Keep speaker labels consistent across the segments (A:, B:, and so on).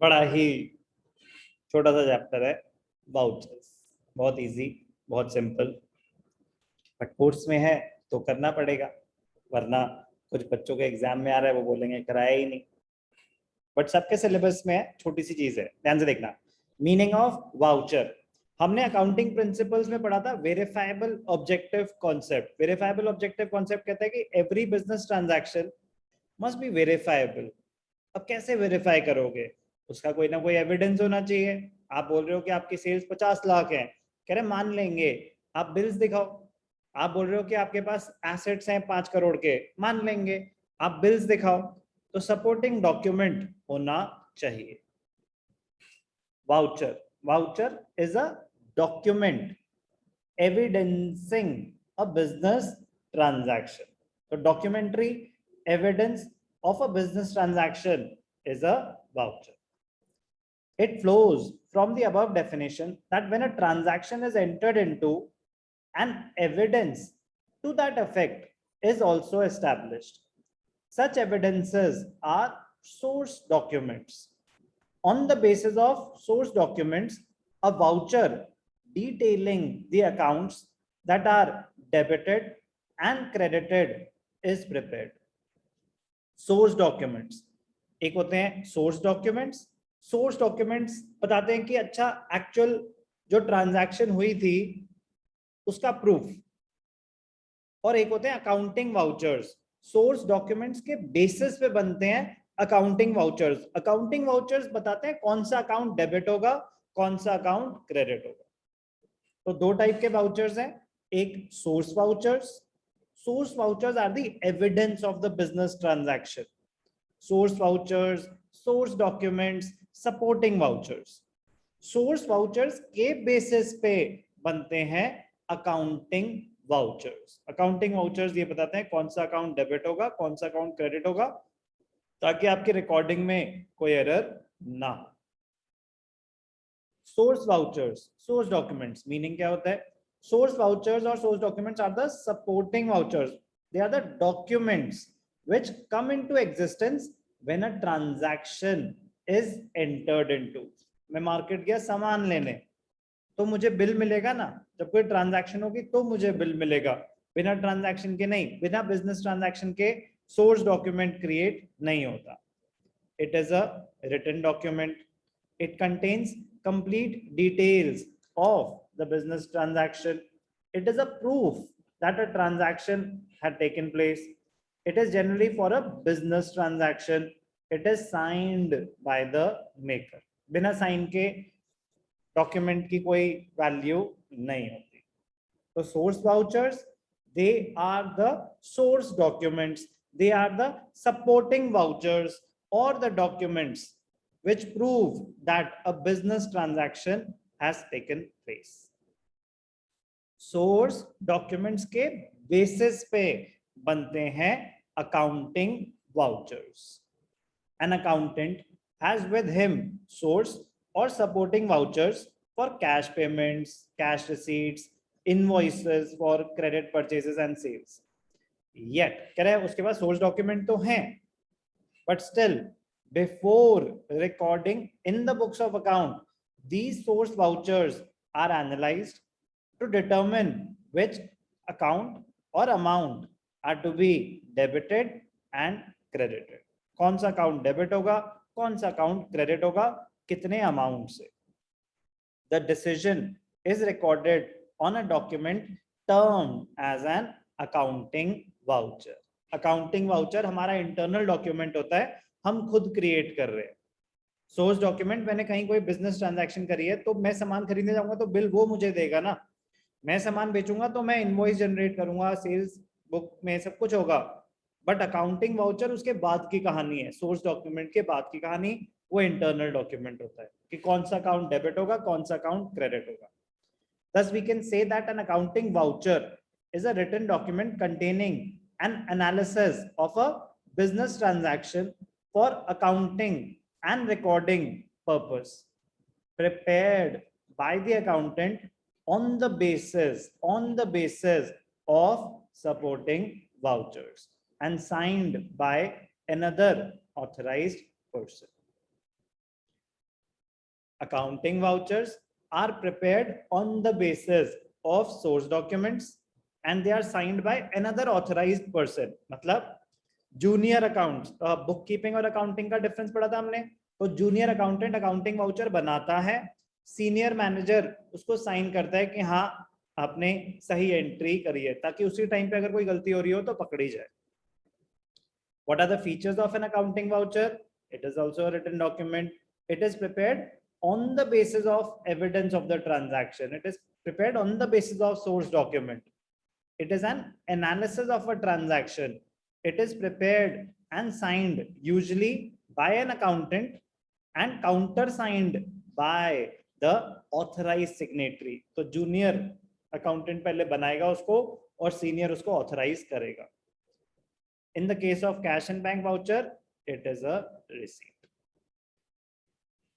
A: बड़ा ही छोटा सा चैप्टर है वाउचर्स, बहुत इजी, बहुत सिंपल, बट कोर्स में है तो करना पड़ेगा, वरना कुछ बच्चों के एग्जाम में आ रहा है वो बोलेंगे कराया ही नहीं। बट सबके सिलेबस में है, छोटी सी चीज है, ध्यान से देखना। मीनिंग ऑफ वाउचर हमने अकाउंटिंग प्रिंसिपल्स में पढ़ा था, verifiable objective concept. Verifiable objective concept कहता है कि every business transaction must be verifiable. अब कैसे वेरीफाई करोगे? उसका कोई ना कोई एविडेंस होना चाहिए। आप बोल रहे हो कि आपकी सेल्स 50 लाख है, कह रहे मान लेंगे, आप बिल्स दिखाओ। आप बोल रहे हो कि आपके पास एसेट्स हैं 5 करोड़ के, मान लेंगे, आप बिल्स दिखाओ। तो सपोर्टिंग डॉक्यूमेंट होना चाहिए। Voucher, voucher is a document evidencing a business transaction. तो documentary evidence of a business transaction is a voucher. It flows from the above definition that when a transaction is entered into, an evidence to that effect is also established. Such evidences are source documents. On the basis of source documents, a voucher detailing the accounts that are debited and credited is prepared. Source documents एक होते हैं source documents. Source documents बताते हैं कि अच्छा actual जो transaction हुई थी उसका प्रूफ। और एक होते हैं अकाउंटिंग वाउचर्स। सोर्स डॉक्यूमेंट्स के बेसिस पे बनते हैं अकाउंटिंग वाउचर्स। अकाउंटिंग वाउचर्स बताते हैं कौन सा अकाउंट डेबिट होगा, कौन सा अकाउंट क्रेडिट होगा। तो दो टाइप के वाउचर्स हैं, एक source vouchers. Source vouchers are the evidence of the business transaction. Source vouchers, source documents, supporting vouchers. Source vouchers के basis पे बनते हैं accounting vouchers. Accounting vouchers ये बताते हैं कौन सा account debit होगा, कौन सा account credit होगा, ताकि आपकी recording में कोई error ना हो। Source vouchers, source documents, meaning क्या होता है? Source vouchers or source documents are the supporting vouchers. They are the documents which come into existence when a transaction is entered into. मैं मार्केट गया सामान लेने, तो मुझे बिल मिलेगा ना। जब कोई ट्रांजैक्शन होगी तो मुझे बिल मिलेगा, बिना ट्रांजैक्शन के नहीं। बिना बिजनेस ट्रांजैक्शन के सोर्स डॉक्यूमेंट क्रिएट नहीं होता। It is a written document. It contains complete details of the business transaction. It is a proof that a transaction had taken place. It is generally for a business transaction. It is signed by the maker. बिना sign के document की कोई value नहीं होती। तो source vouchers, they are the source documents, they are the supporting vouchers or the documents which prove that a business transaction has taken place. Source documents के basis पे बनते हैं accounting vouchers. An accountant has with him source or supporting vouchers for cash payments, cash receipts, invoices for credit purchases and sales. Yet, कह रहे हैं उसके पास source document तो हैं, but still before recording in the books of account, these source vouchers are analyzed to determine which account or amount are to be debited and credited. कौन सा account debit होगा, कौन सा अकाउंट क्रेडिट होगा, कितने amount से। The decision is recorded on a document term as an accounting voucher. Accounting voucher हमारा internal document होता है, हम खुद क्रिएट कर रहे हैं। सोर्स डॉक्यूमेंट, मैंने कहीं कोई बिजनेस ट्रांजैक्शन करी है तो मैं सामान खरीदने जाऊंगा तो बिल वो मुझे देगा ना। मैं सामान बेचूंगा तो मैं इनवॉइस जनरेट करूंगा, सेल्स बुक में सब कुछ होगा। बट अकाउंटिंग वाउचर उसके बाद की कहानी है, सोर्स डॉक्यूमेंट के बाद की कहानी, वो इंटरनल डॉक्यूमेंट होता है कि कौन सा अकाउंट डेबिट होगा, कौन सा अकाउंट क्रेडिट होगा। Thus we can say that an accounting voucher is a written document containing an analysis of a business transaction for accounting and recording purpose, prepared by the accountant on the basis of supporting vouchers and signed by another authorized person. accounting vouchers are prepared on the basis of source documents and they are signed by another authorized person. मतलब junior account, book keeping और accounting का difference पढ़ा था हमने, तो junior accountant accounting voucher बनाता है, senior manager उसको साइन करता है कि हाँ आपने सही एंट्री करी है, ताकि उसी टाइम पे अगर कोई गलती हो रही हो तो पकड़ी जाए. What are the features of an accounting voucher? It is also a written document. It is prepared on the basis of evidence of the transaction. It is prepared on the basis of source document. It is an analysis of a transaction. It is prepared and signed usually by an accountant and countersigned by the authorized signatory. तो junior accountant पहले बनाएगा उसको और senior उसको authorize करेगा. In the case of cash and bank voucher, it is a receipt.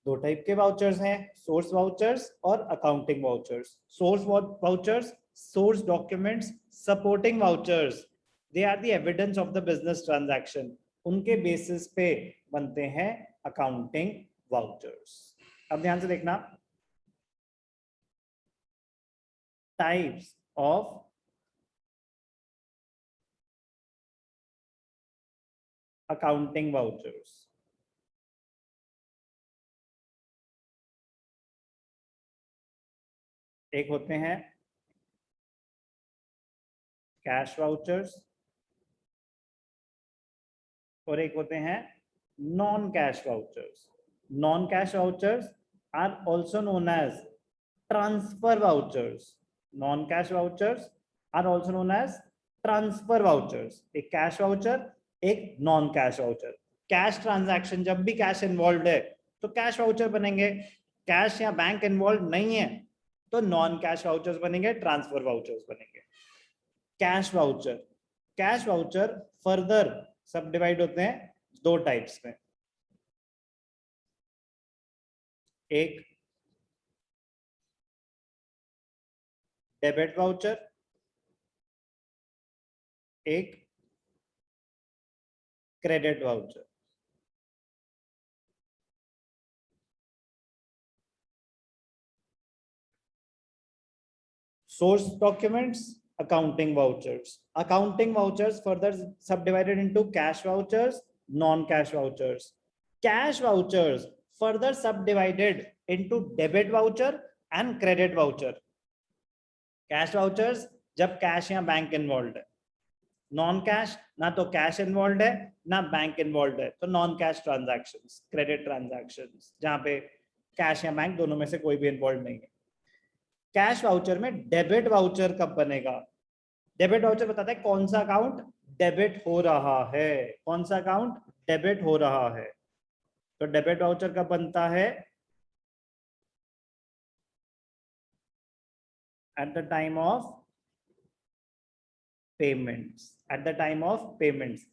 A: दो type के vouchers हैं, सोर्स वाउचर्स और accounting vouchers. Source vouchers, source documents, supporting vouchers, they are the evidence of the business transaction. उनके basis पे बनते हैं accounting vouchers. अब ध्यान से देखना, टाइप्स ऑफ अकाउंटिंग वाउचर्स. एक होते हैं कैश वाउचर्स और एक होते हैं non cash vouchers. Non cash vouchers are also known as transfer vouchers. Non cash vouchers are also known as transfer vouchers. एक कैश वाउचर, एक non cash voucher. Cash transaction, जब भी कैश इन्वॉल्व है तो कैश वाउचर बनेंगे. Cash या bank involve नहीं है तो नॉन कैश वाउचर्स बनेंगे, ट्रांसफर वाउचर्स बनेंगे. Cash voucher, cash voucher further sub divide होते हैं दो टाइप्स में. एक डेबिट वाउचर, एक credit voucher. Source documents, accounting vouchers. Accounting vouchers further subdivided into cash vouchers, non-cash vouchers. Cash vouchers further subdivided into debit voucher and credit voucher. Cash vouchers जब cash या bank involve है. Non cash ना तो cash involve है ना bank involve है, तो non cash transactions, credit transactions, जहां पे कैश या बैंक दोनों में से कोई भी इन्वॉल्व नहीं है. कैश वाउचर में डेबिट वाउचर कब बनेगा? डेबिट वाउचर बताता है कौन सा अकाउंट डेबिट हो रहा है, कौन सा अकाउंट डेबिट हो रहा है. तो डेबिट वाउचर कब बनता है? At the time of payments. Eight the time of payments,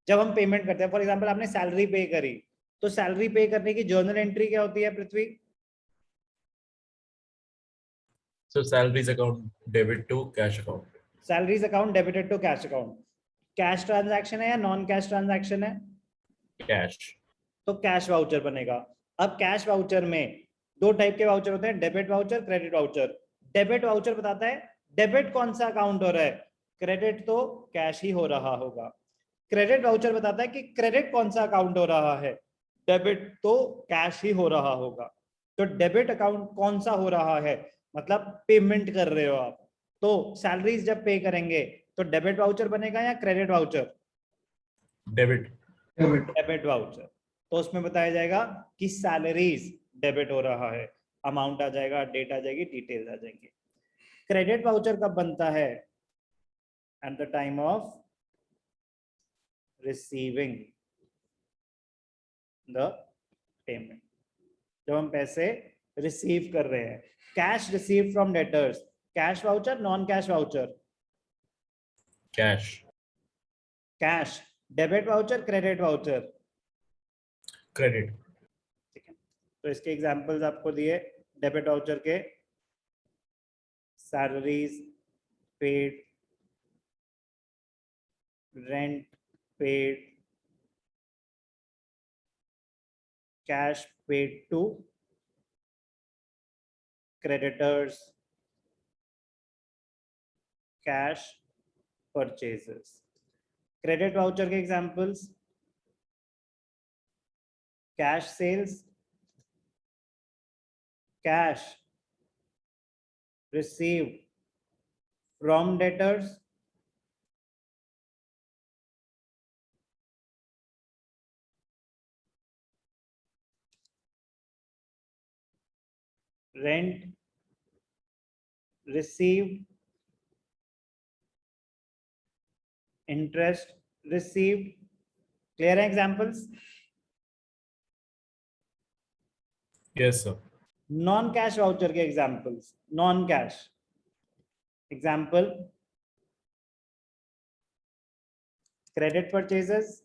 A: जब हम पेमेंट करते हैं. फॉर एग्जांपल आपने सैलरी पे करी, तो सैलरी पे करने की जर्नल एंट्री क्या होती है पृथ्वी?
B: So salaries account debit to cash account.
A: Salaries account debited to cash account. Cash transaction है या नॉन कैश ट्रांजैक्शन है?
B: Cash.
A: तो कैश वाउचर बनेगा. अब कैश वाउचर में दो टाइप के वाउचर होते हैं, debit voucher, credit voucher. Debit voucher बताता है डेबिट कौन सा अकाउंट हो रहा है, क्रेडिट तो कैश ही हो रहा होगा. क्रेडिट वाउचर बताता है कि क्रेडिट कौन सा अकाउंट हो रहा है, डेबिट तो कैश ही हो रहा होगा. तो डेबिट अकाउंट कौन सा हो रहा है, मतलब पेमेंट कर रहे हो आप, तो सैलरीज जब पे करेंगे तो डेबिट वाउचर बनेगा या credit voucher?
B: Debit.
A: Debit voucher. तो उसमें बताया जाएगा कि सैलरीज डेबिट हो रहा है, अमाउंट आ जाएगा, डेट आ जाएगी, डिटेल्स आ जाएंगे. क्रेडिट वाउचर कब बनता है? At the time of receiving the payment, जब हम पैसे रिसीव कर रहे हैं. Cash receive from debtors, cash voucher, non cash voucher?
B: Cash.
A: Cash. Debit voucher, credit voucher?
B: Credit.
A: ठीक है, तो इसके एग्जांपल्स आपको दिए डेबिट वाउचर के. Salaries paid, rent paid, cash paid to creditors, cash purchases. Credit voucher के examples, cash sales, cash received from debtors, rent received, interest received. Clear examples?
B: Yes, sir.
A: Non-cash voucher के examples, non-cash example, credit purchases,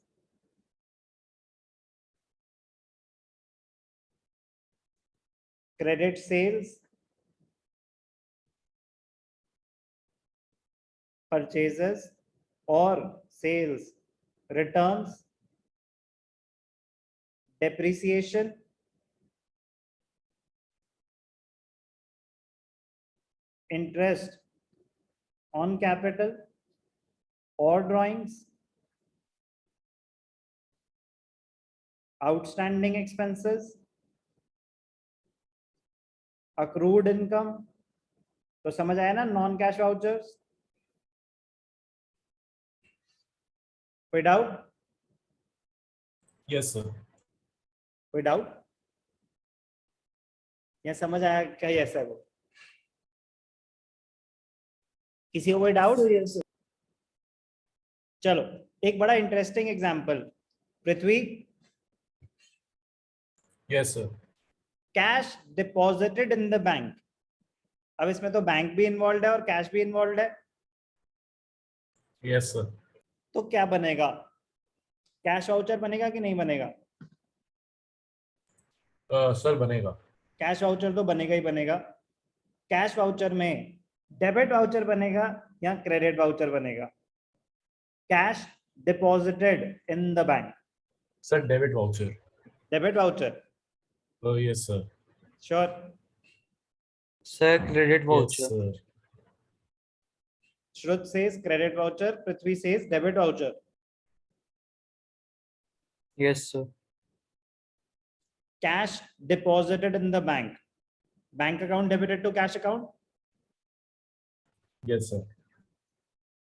A: credit sales, purchases or sales returns, depreciation, interest on capital or drawings, outstanding expenses, accrued income. तो समझ आया ना non cash vouchers? कोई doubt?
B: Yes, sir.
A: कोई doubt? या समझ आया क्या ऐसा है वो? किसी को कोई डाउट? चलो एक बड़ा interesting example, Prithvi,
B: Yes, sir.
A: Cash deposited in the bank. अब इसमें तो बैंक भी इन्वॉल्व है और कैश भी इन्वॉल्व है,
B: Yes, sir.
A: तो क्या बनेगा? कैश वाउचर बनेगा कि नहीं बनेगा?
B: Sir, बनेगा.
A: कैश वाउचर तो बनेगा ही बनेगा. कैश वाउचर में डेबिट वाउचर बनेगा या क्रेडिट वाउचर बनेगा? Cash deposited in the bank,
B: Sir, debit voucher.
A: Debit voucher.
B: Yes, sir.
A: Sure?
C: Sir, credit
B: Yes,
C: voucher.
B: sir.
A: Shruth says credit voucher, Prithvi says debit voucher.
C: Yes, sir.
A: Cash deposited in the bank, bank account debited to cash account.
B: Yes, sir.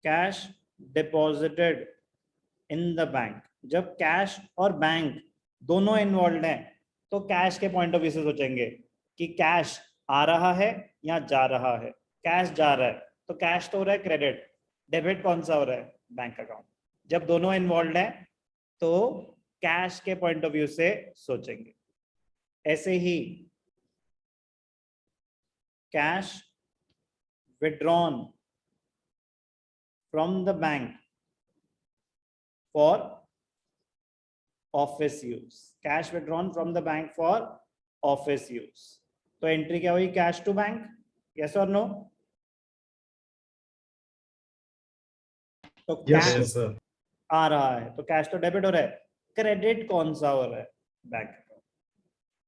A: Cash deposited in the bank. जब cash और bank दोनों involve हैं तो cash के point of view से सोचेंगे कि cash आ रहा है या जा रहा है. कैश जा रहा है तो कैश तो हो रहा है क्रेडिट, डेबिट कौन सा हो रहा है? Bank account. जब दोनों इन्वॉल्व हैं तो कैश के पॉइंट ऑफ व्यू से सोचेंगे. ऐसे ही cash withdrawn from the bank for office use. Cash withdrawn from the bank for office use. तो एंट्री क्या हुई? Cash to bank. यस और नो? तो
B: Yes,
A: कैश
B: sir.
A: आ रहा है तो कैश तो डेबिट हो रहा है. क्रेडिट कौन सा हो रहा है? Bank account.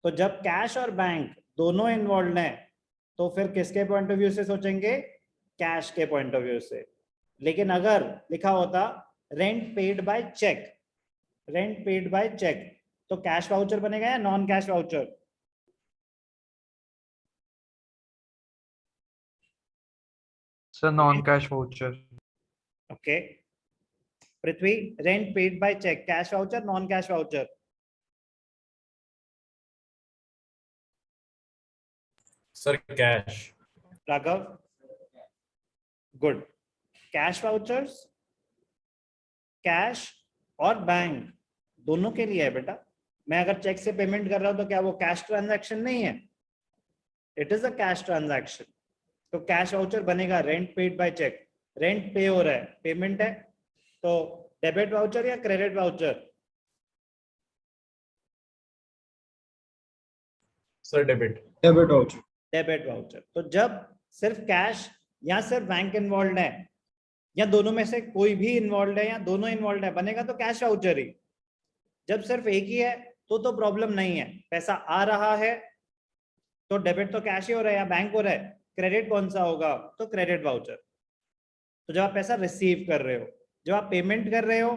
A: तो जब कैश और बैंक दोनों इन्वॉल्व हैं तो फिर किसके पॉइंट ऑफ व्यू से सोचेंगे? कैश के पॉइंट ऑफ व्यू से. लेकिन अगर लिखा होता rent paid by cheque, rent paid by cheque, तो कैश वाउचर बनेगा या non cash voucher?
C: Sir, non-cash voucher.
A: Okay. Prithvi, rent paid by cheque, cash voucher non cash voucher?
B: Sir, cash.
A: Raghav, good. Cash vouchers cash और bank दोनों के लिए है बेटा. मैं अगर चेक से पेमेंट कर रहा हूं तो क्या वो कैश ट्रांजैक्शन नहीं है? It is a cash transaction. तो कैश वाउचर बनेगा rent paid by cheque. Rent pay हो रहा है, पेमेंट है, तो डेबिट वाउचर या credit voucher?
B: Sir, debit.
D: Debit voucher.
A: Debit voucher. तो जब सिर्फ कैश या सिर्फ बैंक इन्वॉल्व है या दोनों में से कोई भी इन्वॉल्व है या दोनों इन्वॉल्व है, बनेगा तो कैश वाउचर ही. जब सिर्फ एक ही है तो प्रॉब्लम नहीं है. पैसा आ रहा है तो डेबिट तो कैश ही हो रहा है या बैंक हो रहा है, क्रेडिट कौन सा होगा, तो क्रेडिट वाउचर। तो जब आप पैसा रिसीव कर रहे हो, जब आप पेमेंट कर रहे हो,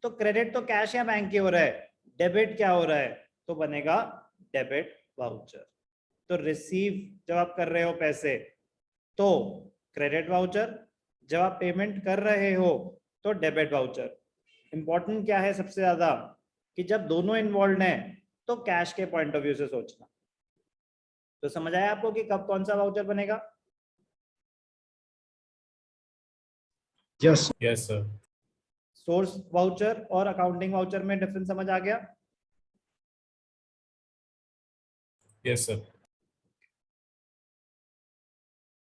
A: तो क्रेडिट तो कैश या बैंक ही हो रहा है, डेबिट क्या हो रहा है, तो बनेगा डेबिट वाउचर। तो रिसीव जब आप कर रहे हो पैसे तो क्रेडिट वाउचर, जब आप पेमेंट कर रहे हो तो डेबिट वाउचर। इंपॉर्टेंट क्या है सबसे ज्यादा, कि जब दोनों इन्वॉल्व हैं तो कैश के पॉइंट ऑफ व्यू से सोचना। तो समझ आया आपको कि कब कौन सा वाउचर बनेगा?
D: Yes.
B: Yes, sir.
A: Source voucher और अकाउंटिंग वाउचर में डिफरेंस समझ आ गया?
B: Yes, sir.